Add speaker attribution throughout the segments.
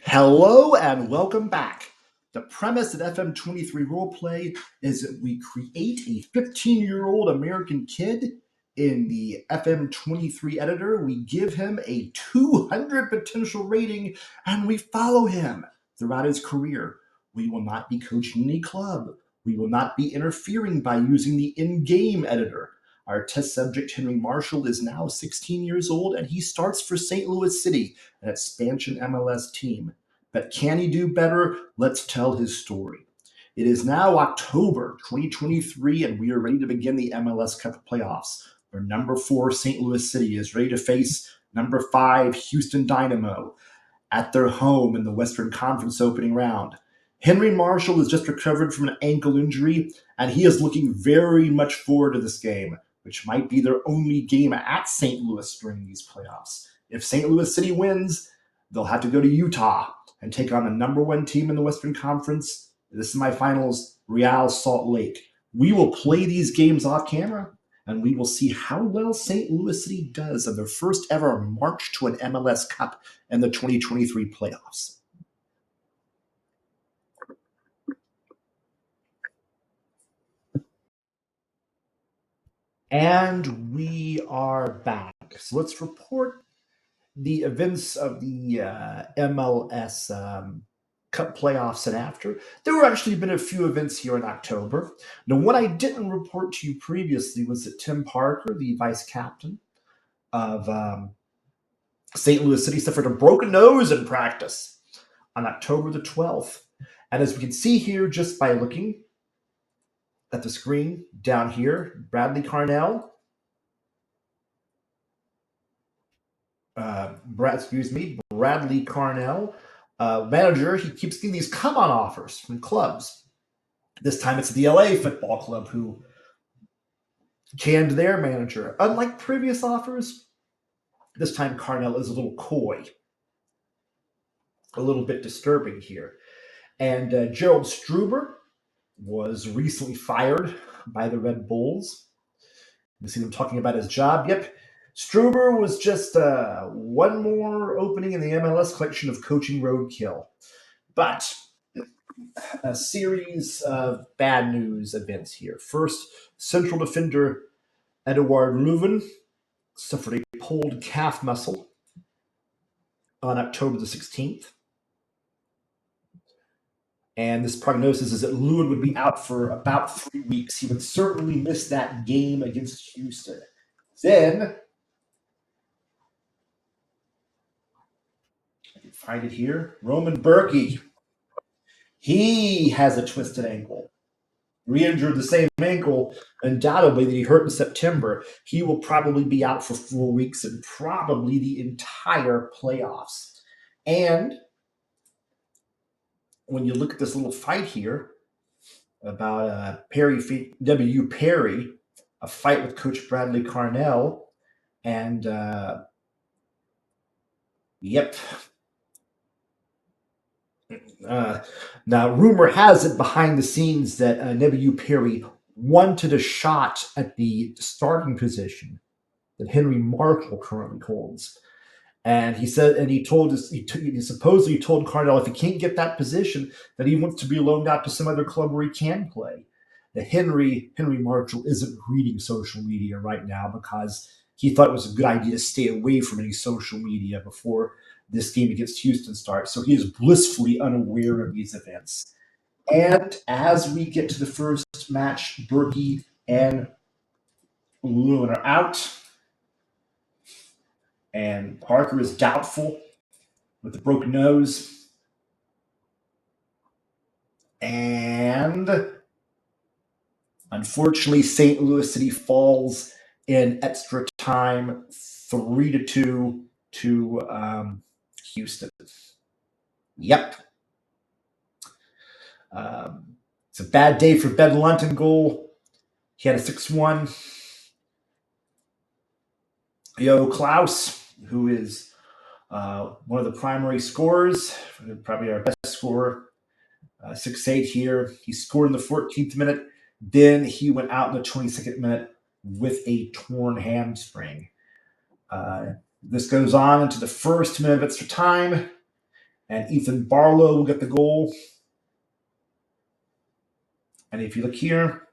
Speaker 1: Hello and welcome back. The premise at FM23 Roleplay is that we create a 15-year-old American kid in the FM23 editor. We give him a 200 potential rating and we follow him throughout his career. We will not be coaching any club. We will not be interfering by using the in-game editor. Our test subject, Henry Marshall, is now 16 years old and he starts for St. Louis City, an expansion MLS team. But can he do better? Let's tell his story. It is now October 2023, and we are ready to begin the MLS Cup playoffs, where number 4 St. Louis City is ready to face number 5 Houston Dynamo at their home in the Western Conference opening round. Henry Marshall has just recovered from an ankle injury, and he is looking very much forward to this game, which might be their only game at St. Louis during these playoffs. If St. Louis City wins, they'll have to go to Utah and take on the number 1 team in the Western Conference, the semifinals, Real Salt Lake. We will play these games off camera, and we will see how well St. Louis City does in their first ever march to an MLS Cup in the 2023 playoffs. And we are back. So let's report the events of the MLS Cup playoffs and after. There were actually been a few events here in October. Now, what I didn't report to you previously was that Tim Parker, the vice captain of St. Louis City, suffered a broken nose in practice on October the 12th. And as we can see here, just by looking at the screen down here, Bradley Carnell, Bradley Carnell, manager, he keeps getting these come-on offers from clubs. This time it's the LA Football Club who canned their manager. Unlike previous offers, this time Carnell is a little coy, a little bit disturbing here. And Gerald Struber was recently fired by the Red Bulls. You see them talking about his job. Yep, Struber was just one more opening in the MLS collection of coaching roadkill. But a series of bad news events here. First, central defender Edouard Leuven suffered a pulled calf muscle on October the 16th. And this prognosis is that Leuven would be out for about 3 weeks. He would certainly miss that game against Houston. Then, I can find it here, Roman Berkey. He has a twisted ankle. Re-injured the same ankle, undoubtedly, that he hurt in September. He will probably be out for 4 weeks and probably the entire playoffs. And when you look at this little fight here about W. Perry, a fight with Coach Bradley Carnell, and now, rumor has it behind the scenes that Nebiu Perry wanted a shot at the starting position that Henry Marshall currently holds. And he said, and he told us, he supposedly told Carnell if he can't get that position, that he wants to be loaned out to some other club where he can play. Now, Henry Marshall isn't reading social media right now because he thought it was a good idea to stay away from any social media before this game against Houston starts. So he is blissfully unaware of these events. And as we get to the first match, Berkey and Leuven are out. And Parker is doubtful with the broken nose. And unfortunately, St. Louis City falls in extra time 3-2 to Houston. Yep. It's a bad day for Ben Lunt in goal. He had a 6-1. Yo Klaus, who is one of the primary scorers, probably our best scorer, 6-8 here. He scored in the 14th minute. Then he went out in the 22nd minute with a torn hamstring. This goes on into the first minute of extra time. And Ethan Barlow will get the goal. And if you look here,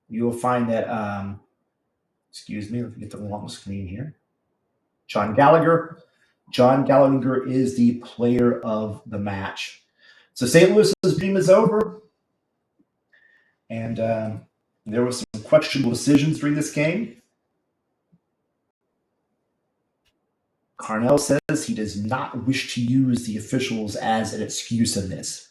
Speaker 1: you will find that, excuse me, let me get the wrong screen here. John Gallagher. John Gallagher is the player of the match. So St. Louis's dream is over. And there were some questionable decisions during this game. Carnell says he does not wish to use the officials as an excuse in this.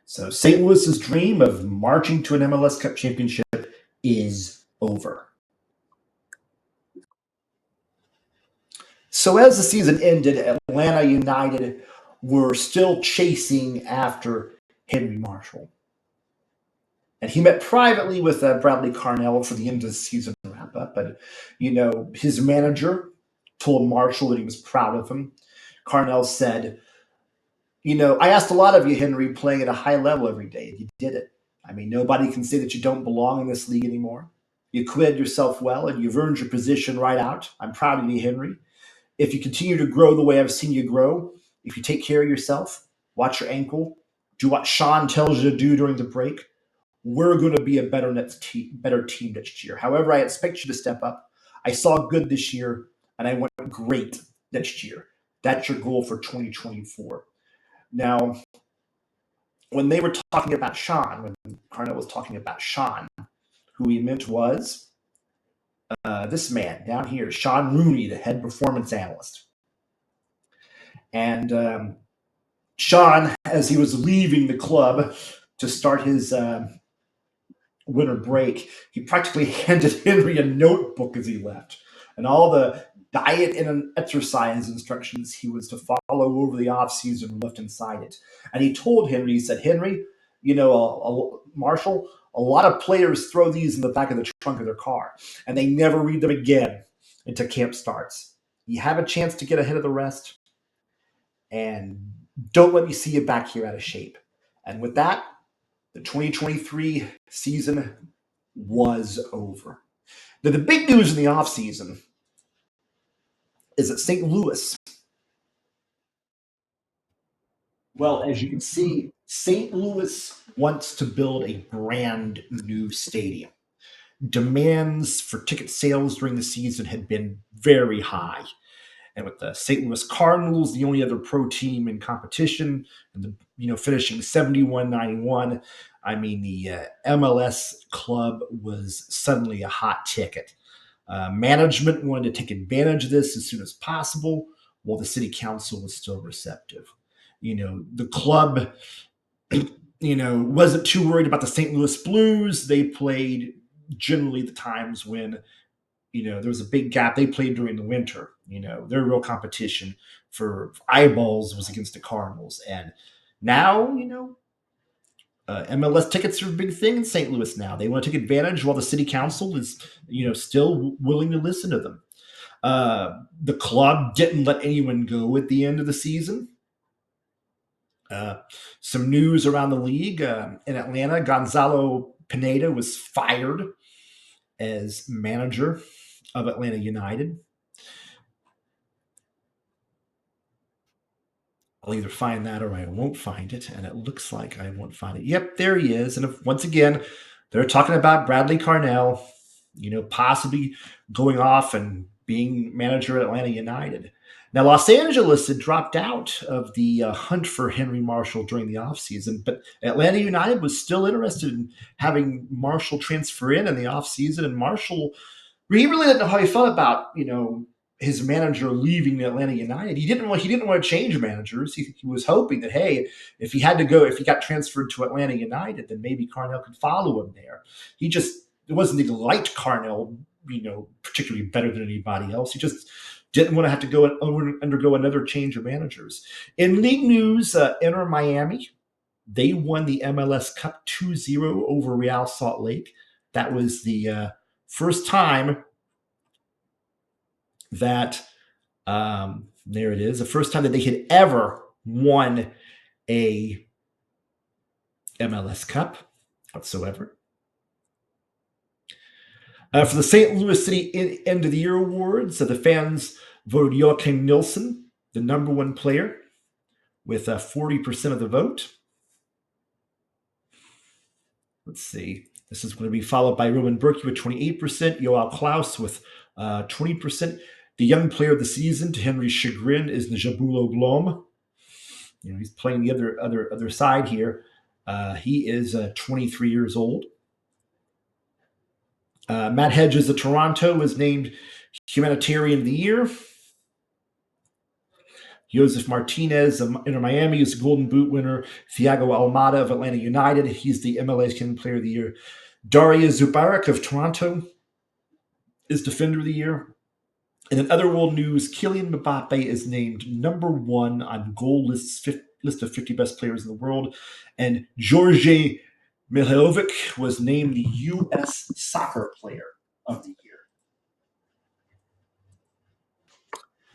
Speaker 1: So St. Louis's dream of marching to an MLS Cup championship is over. So as the season ended, Atlanta United were still chasing after Henry Marshall. And he met privately with Bradley Carnell for the end of the season wrap-up. But, his manager told Marshall that he was proud of him. Carnell said, I asked a lot of you, Henry, playing at a high level every day, and you did it. I mean, nobody can say that you don't belong in this league anymore. You acquitted yourself well, and you've earned your position right out. I'm proud of you, Henry. If you continue to grow the way I've seen you grow, if you take care of yourself, watch your ankle, do what Sean tells you to do during the break, we're going to be a better team next year. However, I expect you to step up. I saw good this year, and I want great next year. That's your goal for 2024. Now, when they were talking about Sean, when Carnell was talking about Sean, who he meant was this man down here, Sean Rooney, the head performance analyst. And Sean, as he was leaving the club to start his winter break, he practically handed Henry a notebook as he left. And all the diet and exercise instructions he was to follow over the offseason left inside it. And he told Henry, he said, Henry, Marshall, a lot of players throw these in the back of the trunk of their car, and they never read them again until camp starts. You have a chance to get ahead of the rest, and don't let me see you back here out of shape. And with that, the 2023 season was over. Now, the big news in the offseason is that St. Louis, well, as you can see, St. Louis wants to build a brand new stadium. Demands for ticket sales during the season had been very high. And with the St. Louis Cardinals, the only other pro team in competition, and finishing 71-91, I mean, the MLS club was suddenly a hot ticket. Management wanted to take advantage of this as soon as possible, while the city council was still receptive. The club, wasn't too worried about the St. Louis Blues. They played generally the times when there was a big gap. They played during the winter. Their real competition for eyeballs was against the Cardinals. And now, MLS tickets are a big thing in St. Louis now. They want to take advantage while the city council is, still willing to listen to them. The club didn't let anyone go at the end of the season. Some news around the league. In Atlanta, Gonzalo Pineda was fired as manager of Atlanta United. I'll either find that or I won't find it, and it looks like I won't find it. Yep, there he is. And once again, they're talking about Bradley Carnell, possibly going off and being manager at Atlanta United. Now, Los Angeles had dropped out of the hunt for Henry Marshall during the offseason, but Atlanta United was still interested in having Marshall transfer in the offseason, and Marshall, he really didn't know how he felt about, his manager leaving Atlanta United. He didn't want to change managers. He was hoping that, hey, if he got transferred to Atlanta United, then maybe Carnell could follow him there. It wasn't that he liked Carnell, particularly better than anybody else. He just didn't want to have to undergo another change of managers. In league news, Inter Miami, they won the MLS Cup 2-0 over Real Salt Lake. That was the first time that there it is, the first time that they had ever won a MLS Cup whatsoever. For the St. Louis City End of the Year Awards, the fans voted Joachim Nilsson the number one player with 40% of the vote. Let's see. This is going to be followed by Roman Berkey with 28%, Joao Klaus with 20%. The young player of the season, to Henry's chagrin, is Njabulo Blom. He's playing the other side here. He is 23 years old. Matt Hedges of Toronto was named Humanitarian of the Year. Joseph Martinez of Inter Miami is the Golden Boot winner. Thiago Almada of Atlanta United, he's the MLS Young Player of the Year. Daria Zubarak of Toronto is Defender of the Year. And in other world news, Kylian Mbappe is named number one on goal list of 50 best players in the world. And Georgi Mihailovic was named the U.S. Soccer Player of the Year.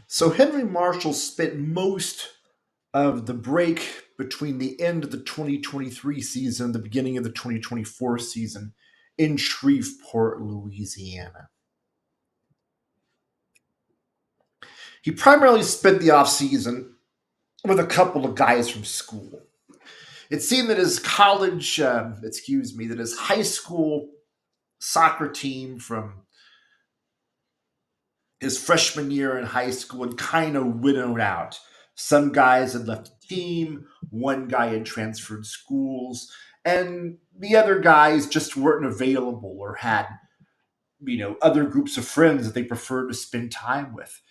Speaker 1: So Henry Marshall spent most of the break between the end of the 2023 season and the beginning of the 2024 season in Shreveport, Louisiana. He primarily spent the offseason with a couple of guys from school. It seemed that his that his high school soccer team from his freshman year in high school had kind of winnowed out. Some guys had left the team, one guy had transferred schools, and the other guys just weren't available or had, other groups of friends that they preferred to spend time with.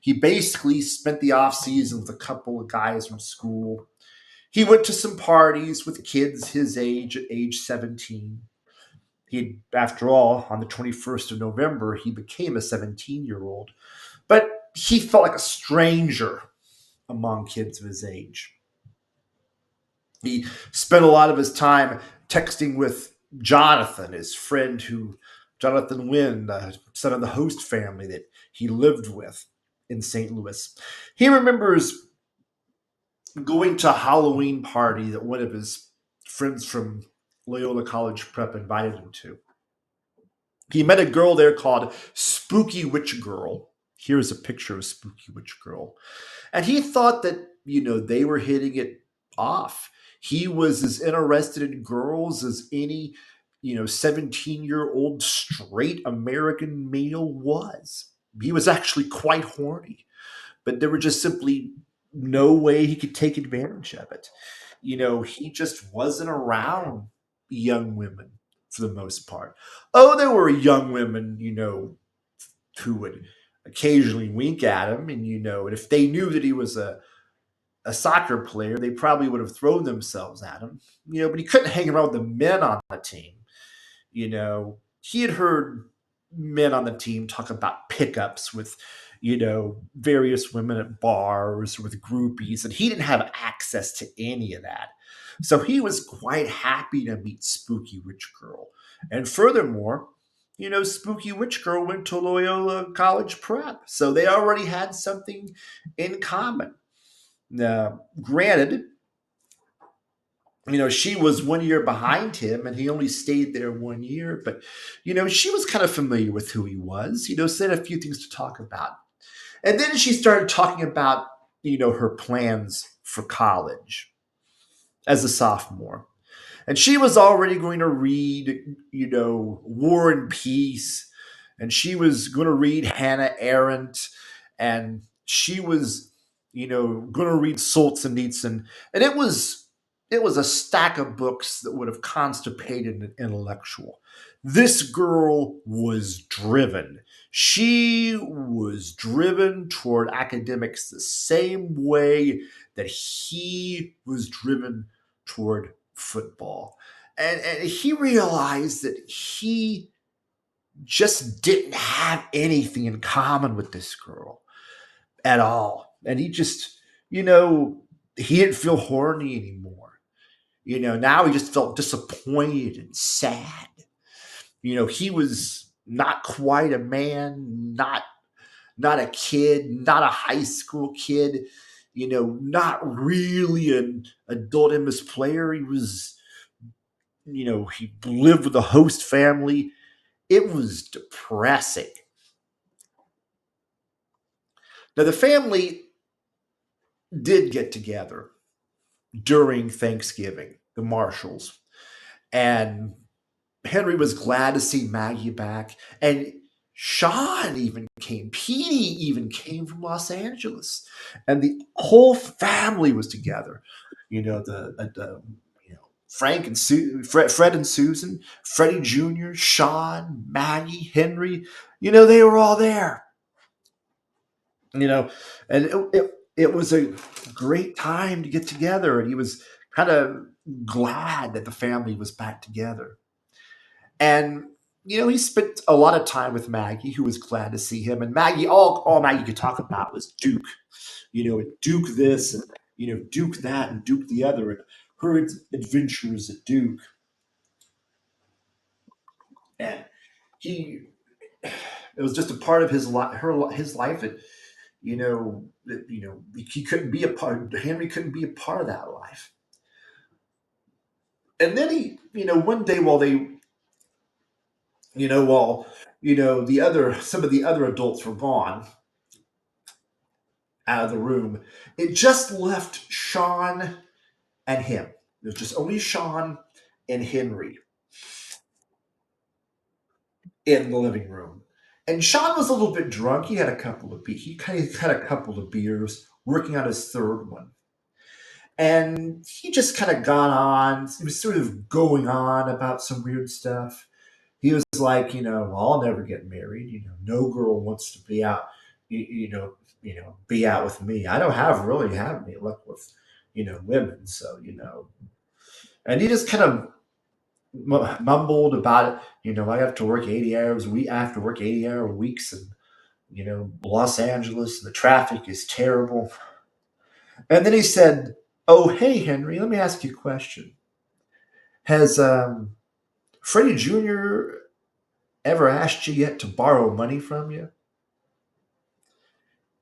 Speaker 1: He basically spent the off season with a couple of guys from school. He went to some parties with kids his age at age 17. After all, on the 21st of November, he became a 17-year-old. But he felt like a stranger among kids of his age. He spent a lot of his time texting with Jonathan, his friend Jonathan Wynn, the son of the host family that he lived with in St. Louis. He remembers going to a Halloween party that one of his friends from Loyola College Prep invited him to. He met a girl there called Spooky Witch Girl. Here's a picture of Spooky Witch Girl. And he thought that, they were hitting it off. He was as interested in girls as any, 17-year-old straight American male was. He was actually quite horny, but there were just simply no way he could take advantage of it. He just wasn't around young women for the most part. Oh, there were young women, who would occasionally wink at him, and if they knew that he was a soccer player, they probably would have thrown themselves at him, but he couldn't hang around with the men on the team. He had heard men on the team talk about pickups with, various women at bars with groupies, and he didn't have access to any of that. So he was quite happy to meet Spooky Witch Girl. And furthermore, Spooky Witch Girl went to Loyola College Prep, so they already had something in common. Now, granted, she was 1 year behind him and he only stayed there 1 year, but, she was kind of familiar with who he was, so they had a few things to talk about. And then she started talking about, her plans for college as a sophomore. And she was already going to read, War and Peace, and she was going to read Hannah Arendt, and she was, going to read Solzhenitsyn, and it was a stack of books that would have constipated an intellectual. This girl was driven. She was driven toward academics the same way that he was driven toward football. And he realized that he just didn't have anything in common with this girl at all. And he just, he didn't feel horny anymore. Now he just felt disappointed and sad. He was not quite a man, not a kid, not a high school kid, not really an adult MS player. He was, he lived with a host family. It was depressing. Now, the family did get together during Thanksgiving, the Marshalls, and Henry was glad to see Maggie back, and Sean even came. Petey even came from Los Angeles, and the whole family was together. The Frank and Fred and Susan, Freddie Jr., Sean, Maggie, Henry. They were all there. You know, and it was a great time to get together, and he was kind of glad that the family was back together. And he spent a lot of time with Maggie, who was glad to see him. And Maggie, all Maggie could talk about was Duke. Duke this, and Duke that, and Duke the other, and her adventures at Duke. And he, it was just a part of his life, his life. And he couldn't be a part. Henry couldn't be a part of that life. And then one day while they while some of the other adults were gone out of the room, it just left Sean and him. There's just only Sean and Henry in the living room. And Sean was a little bit drunk. He kind of had a couple of beers, working on his third one. And he just kind of got on. He was sort of going on about some weird stuff. He was like, well, I'll never get married. No girl wants to be out, be out with me. I don't really have any luck with, women. So, and he just kind of mumbled about it. I have to work 80 hours a week. I have to work 80-hour weeks, and Los Angeles, and the traffic is terrible. And then he said, "Oh, hey, Henry, let me ask you a question. Has Freddie Jr. ever asked you yet to borrow money from you?"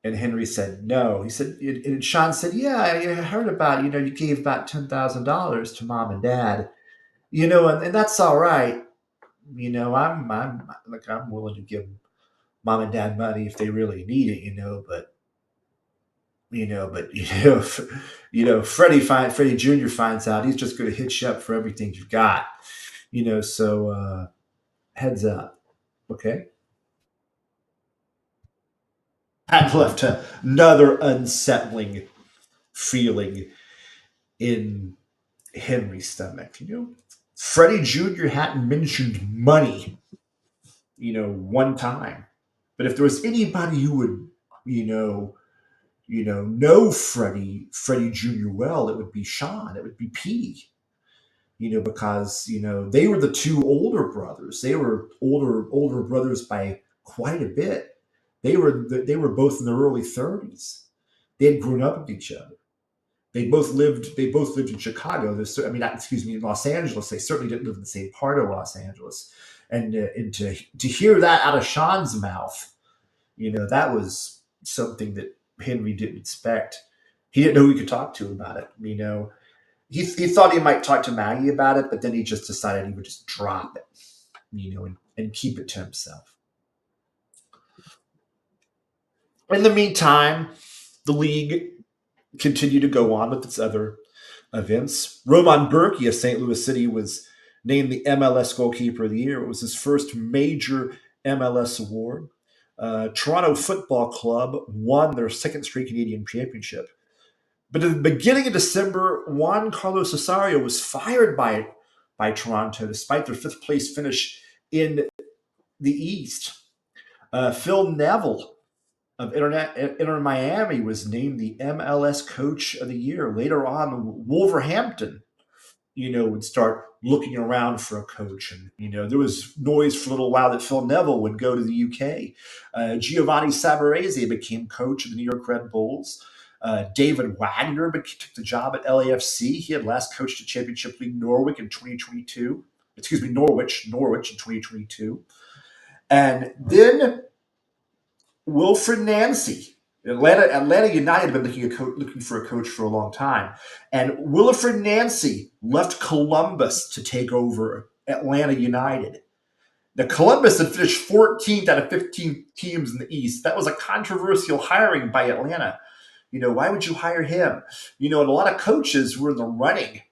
Speaker 1: And Henry said, "No." He said, and Sean said, "Yeah, I heard about, you gave about $10,000 to mom and dad, and that's all right. I'm willing to give mom and dad money if they really need it, but, if, Freddie Jr. finds out, he's just going to hit you up for everything you've got, so, heads up. Okay." That left another unsettling feeling in Henry's stomach. Freddie Jr. hadn't mentioned money, one time. But if there was anybody who would, know Freddie Jr. well, it would be Sean. It would be Petey. Because they were the two older brothers. They were older brothers by quite a bit. They were both in their early 30s. They had grown up with each other. They both lived in Chicago. Excuse me, in Los Angeles. They certainly didn't live in the same part of Los Angeles. And to hear that out of Sean's mouth, that was something that Henry didn't expect. He didn't know who he could talk to about it. He thought he might talk to Maggie about it, but then he just decided he would just drop it, and keep it to himself. In the meantime, the league continued to go on with its other events. Roman Berkey of St. Louis City was named the MLS Goalkeeper of the Year. It was his first major MLS award. Toronto Football Club won their second straight Canadian championship. But at the beginning of December, Juan Carlos Osorio was fired by Toronto despite their fifth place finish in the East. Phil Neville of Inter Miami was named the MLS Coach of the Year. Later on, Wolverhampton, would start looking around for a coach. And, there was noise for a little while that Phil Neville would go to the UK. Giovanni Savarese became coach of the New York Red Bulls. David Wagner took the job at LAFC. He had last coached the Championship League Norwich in 2022. Norwich in 2022. And then Wilfred Nancy. Atlanta United had been looking for a coach for a long time. And Wilfred Nancy left Columbus to take over Atlanta United. Now, Columbus had finished 14th out of 15 teams in the East. That was a controversial hiring by Atlanta. Why would you hire him? And a lot of coaches were in the running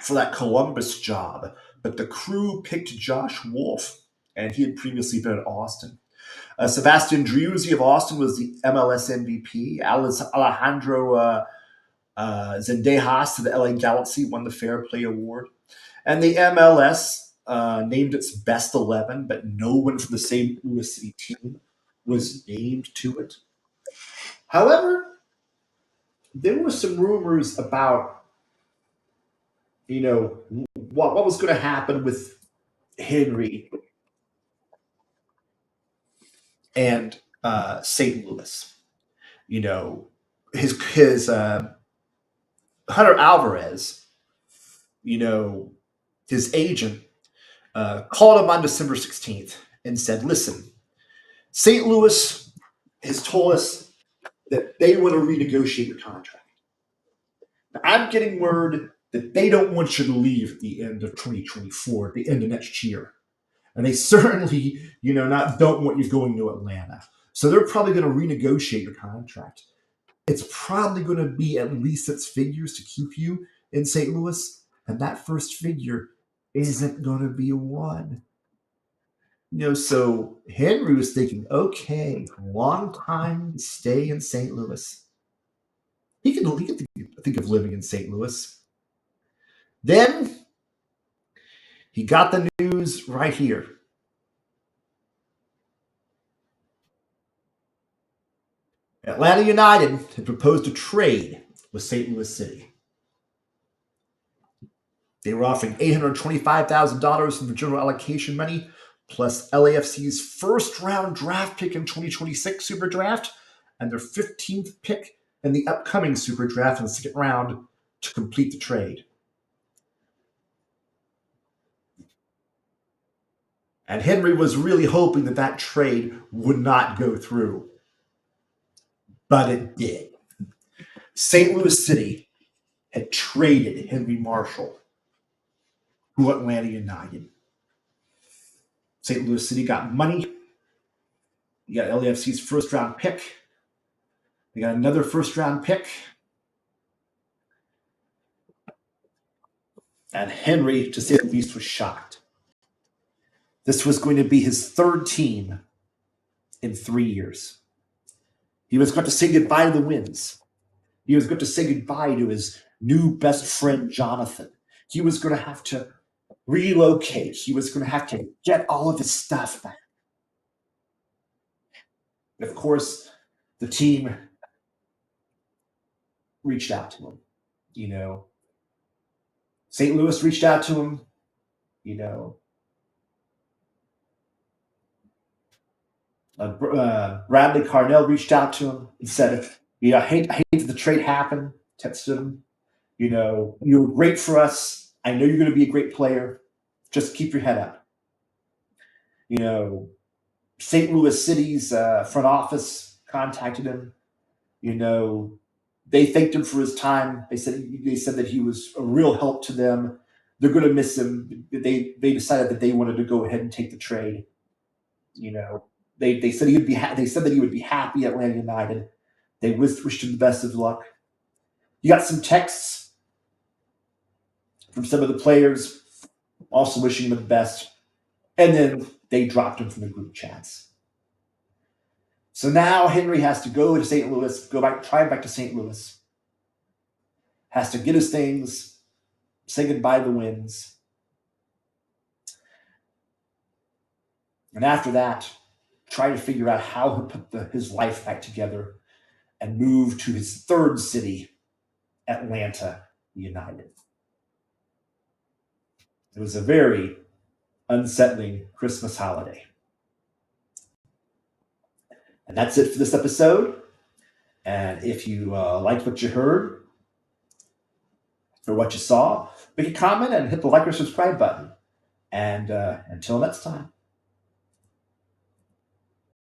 Speaker 1: for that Columbus job, but the Crew picked Josh Wolf, and he had previously been at Austin. Sebastian Driussi of Austin was the MLS MVP. Alejandro Zendejas to the LA Galaxy won the Fair Play Award. And the MLS named its best 11, but no one from the St. Louis City team was named to it. However, there were some rumors about, what was going to happen with Henry and St. Louis. His Hunter Alvarez, his agent, called him on December 16th and said, listen, St. Louis has told us that they want to renegotiate your contract. Now, I'm getting word that they don't want you to leave at the end of 2024, at the end of next year. And they certainly, don't want you going to Atlanta. So they're probably going to renegotiate your contract. It's probably going to be at least six figures to keep you in St. Louis. And that first figure isn't going to be a one. So Henry was thinking, okay, long time to stay in St. Louis. He could think of living in St. Louis. Then he got the news right here. Atlanta United had proposed a trade with St. Louis City. They were offering $825,000 from the general allocation money, plus LAFC's first-round draft pick in 2026 Super Draft, and their 15th pick in the upcoming Super Draft in the second round to complete the trade. And Henry was really hoping that trade would not go through. But it did. St. Louis City had traded Henry Marshall to Atlanta United. St. Louis City got money. You got LAFC's first-round pick. They got another first-round pick. And Henry, to say the least, was shocked. This was going to be his third team in 3 years. He was going to say goodbye to the Winds. He was going to say goodbye to his new best friend, Jonathan. He was going to have to relocate. He was going to have to get all of his stuff back. Of course, the team reached out to him. St. Louis reached out to him. Bradley Carnell reached out to him and said, I hate that the trade happened. Texted him, you were great for us. I know you're going to be a great player. Just keep your head up. St. Louis City's front office contacted him. They thanked him for his time. They said that he was a real help to them. They're going to miss him. They decided that they wanted to go ahead and take the trade. They said he would be. They said that he would be happy at Atlanta United. They wished him the best of luck. You got some texts from some of the players, also wishing him the best, and then they dropped him from the group chats. So now Henry has to go to St. Louis, try back to St. Louis. Has to get his things, say goodbye to the Winds, and after that, try to figure out how to put his life back together and move to his third city, Atlanta United. It was a very unsettling Christmas holiday. And that's it for this episode. And if you liked what you heard or what you saw, make a comment and hit the like or subscribe button. And until next time.